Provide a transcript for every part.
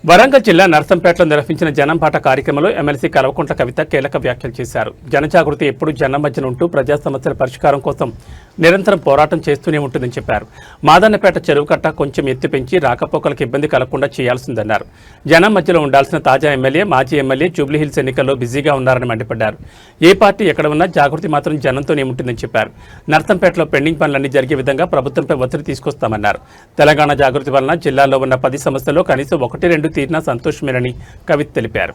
వరంగల్ జిల్లా నర్సంపేటలో నిర్వహించిన జనంపాట కార్యక్రమంలో ఎమ్మెల్సీ కల్వకుంట్ల కవిత కీలక వ్యాఖ్యలు చేశారు. జనజాగృతి ఎప్పుడూ జనం మధ్యన ఉంటూ ప్రజా సమస్యల పరిష్కారం కోసం నిరంతరం పోరాటం చేస్తూనే ఉంటుందని చెప్పారు. మాదన్నపేట చెరువు కట్ట కొంచెం ఎత్తి పెంచి రాకపోకలకు ఇబ్బంది కలగకుండా చేయాల్సిందన్నారు. జనం మధ్యలో ఉండాల్సిన తాజా ఎమ్మెల్యే, మాజీ ఎమ్మెల్యే జూబ్లీహిల్స్ ఎన్నికల్లో బిజీగా ఉన్నారని మండిపడ్డారు. ఏ పార్టీ ఎక్కడ ఉన్నా జాగృతి మాత్రం జనంతోనే ఉంటుందని చెప్పారు. నర్సంపేటలో పెండింగ్ పనులన్నీ జరిగే విధంగా ప్రభుత్వంపై ఒత్తిడి తీసుకొస్తామన్నారు. తెలంగాణ జాగృతి వలన జిల్లాలో ఉన్న 10 సమస్యల్లో కనీసం 1-2 తీరినా సంతోషమేనని కవిత తెలిపారు.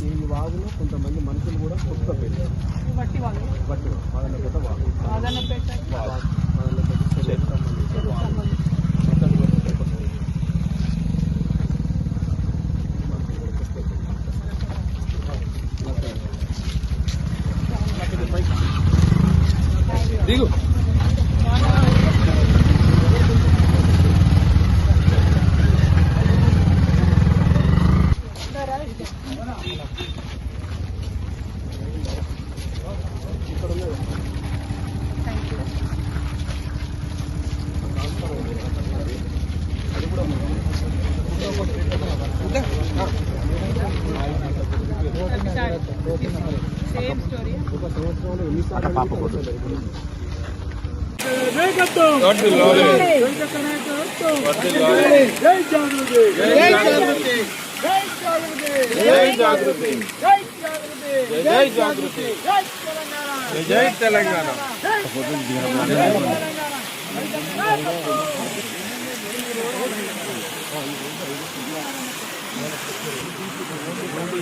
ఈ వాగులో కొంతమంది మనుషులు కూడా కొట్టుకుపోయారు. దిగు జై తెలంగాణ.